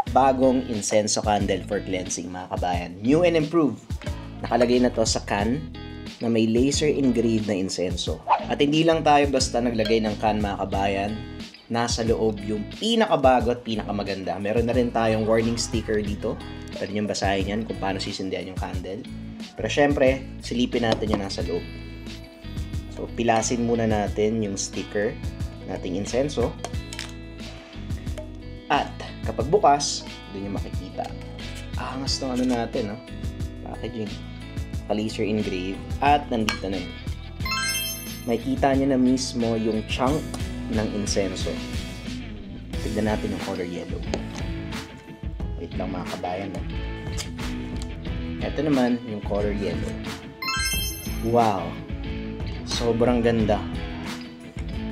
bagong incenso candle for cleansing mga kabayan. New and improved. Nakalagay na to sa can na may laser engraved na insenso. At hindi lang tayo basta naglagay ng can mga kabayan, nasa loob yung pinakabago at pinakamaganda. Meron na rin tayong warning sticker dito. Pwede nyo basahin yan kung paano sisindihan yung candle. Pero syempre, silipin natin yung nasa loob. So, pilasin muna natin yung sticker nating insenso. At kapag bukas, doon yung makikita. Angas ng ano natin, no? Packaging. Laser engrave. At nandito na yun. Makikita nyo na mismo yung chunk ng insenso. Tignan natin yung color yellow. Wait lang mga kabayan, no? Ito naman yung color yellow. Wow! Sobrang ganda.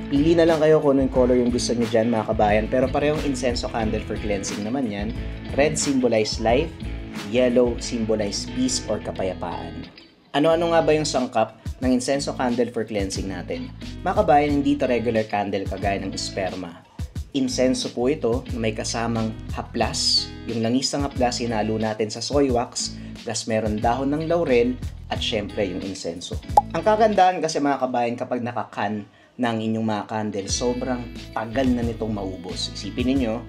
Pili na lang kayo kung anong color yung gusto nyo dyan mga kabayan. Pero parehong incenso candle for cleansing naman yan. Red symbolize life, yellow symbolize peace or kapayapaan. Ano-ano nga ba yung sangkap ng incenso candle for cleansing natin? Mga kabayan, hindi ito regular candle kagaya ng esperma. Insenso po ito na may kasamang haplas. Yung langis ng haplas hinalo natin sa soy wax, plus meron dahon ng laurel at syempre yung insenso. Ang kagandahan kasi mga kabayan kapag nakakan ng inyong mga candle, sobrang tagal na nitong maubos. Isipin niyo,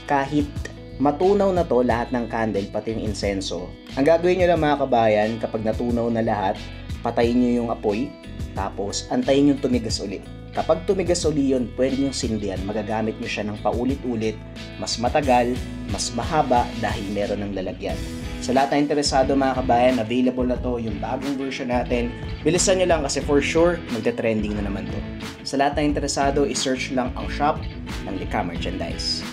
kahit matunaw na to lahat ng candle, pati yung insenso, ang gagawin nyo lang mga kabayan, kapag natunaw na lahat, patayin nyo yung apoy, tapos antayin yung tumigas ulit. Kapag tumigas uli yun, pwede nyo sindihan, magagamit nyo siya ng paulit-ulit, mas matagal, mas mahaba dahil meron ng lalagyan. Sa lahat na interesado mga kabayan, available na to yung bagong version natin. Bilisan nyo lang kasi for sure, magte-trending na naman to. Sa lahat na interesado, i-search lang ang shop ng Lika Merchandise.